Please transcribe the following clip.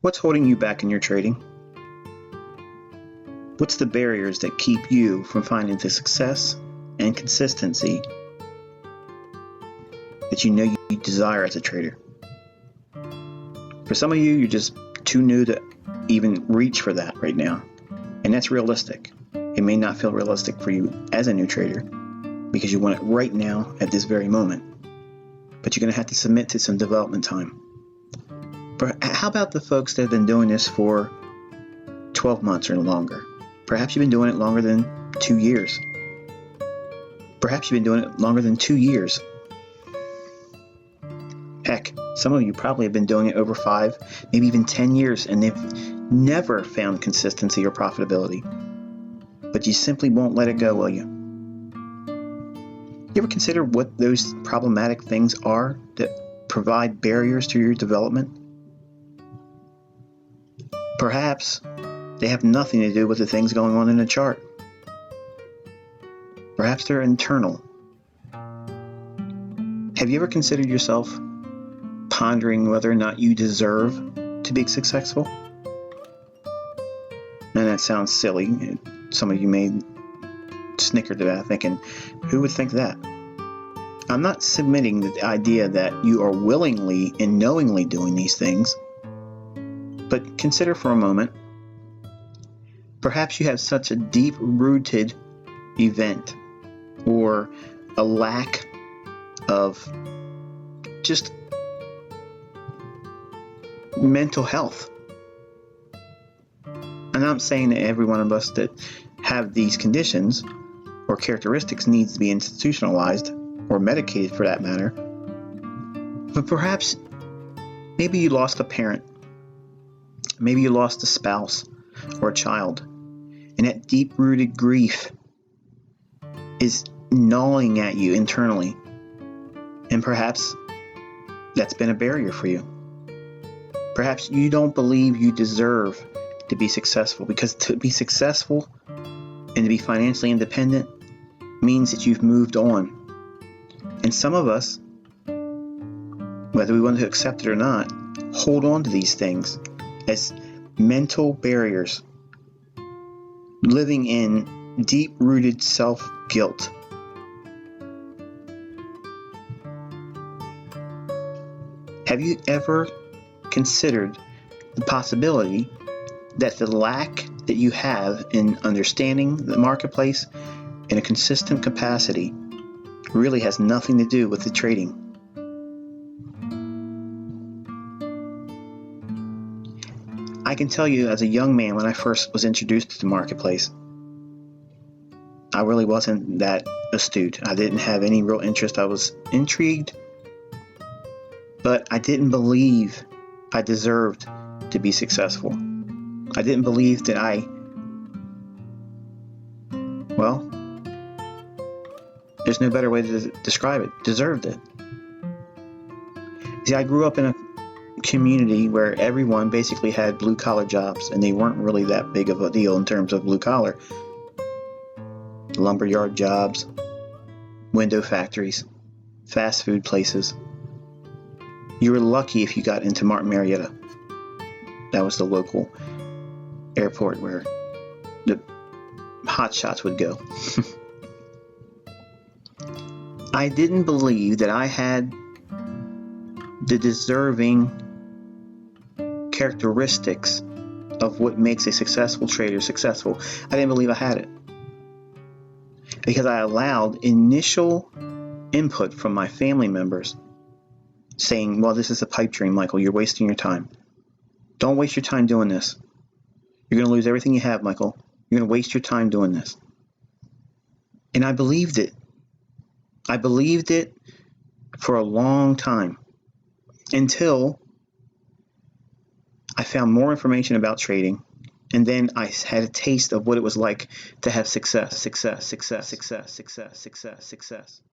What's holding you back in your trading? What's the barriers that keep you from finding the success and consistency that you know you desire as a trader? For some of you, you're just too new to even reach for that right now. And that's realistic. It may not feel realistic for you as a new trader because you want it right now at this very moment. But you're going to have to submit to some development time. But how about the folks that have been doing this for 12 months or longer? Perhaps you've been doing it longer than 2 years. Perhaps you've been doing it longer than 2 years. Heck, some of you probably have been doing it over 5, maybe even 10 years, and they've never found consistency or profitability. But you simply won't let it go, will you? You ever consider what those problematic things are that provide barriers to your development? Perhaps they have nothing to do with the things going on in the chart. Perhaps they're internal. Have you ever considered yourself pondering whether or not you deserve to be successful? And that sounds silly. Some of you may snicker to that, thinking, who would think that? I'm not submitting the idea that you are willingly and knowingly doing these things, but consider for a moment, perhaps you have such a deep-rooted event or a lack of just mental health. I'm not saying that every one of us that have these conditions or characteristics needs to be institutionalized or medicated for that matter. But perhaps, maybe you lost a parent. Maybe you lost a spouse or a child. And that deep-rooted grief is gnawing at you internally. And perhaps that's been a barrier for you. Perhaps you don't believe you deserve to be successful, because to be successful and to be financially independent means that you've moved on. And some of us, whether we want to accept it or not, hold on to these things as mental barriers, living in deep-rooted self-guilt. Have you ever considered the possibility that the lack that you have in understanding the marketplace in a consistent capacity really has nothing to do with the trading? I can tell you, as a young man, when I first was introduced to the marketplace, I really wasn't that astute. I didn't have any real interest. I was intrigued, but I didn't believe I deserved to be successful. I didn't believe that there's no better way to describe it, deserved it. See, I grew up in a community where everyone basically had blue-collar jobs, and they weren't really that big of a deal in terms of blue-collar. Lumberyard jobs, window factories, fast food places. You were lucky if you got into Martin Marietta. That was the local airport where the hot shots would go. I didn't believe that I had the deserving characteristics of what makes a successful trader successful. I didn't believe I had it, because I allowed initial input from my family members saying, well, this is a pipe dream, Michael. You're wasting your time. Don't waste your time doing this. You're going to lose everything you have, Michael. You're going to waste your time doing this. And I believed it. I believed it for a long time, until I found more information about trading, and then I had a taste of what it was like to have success.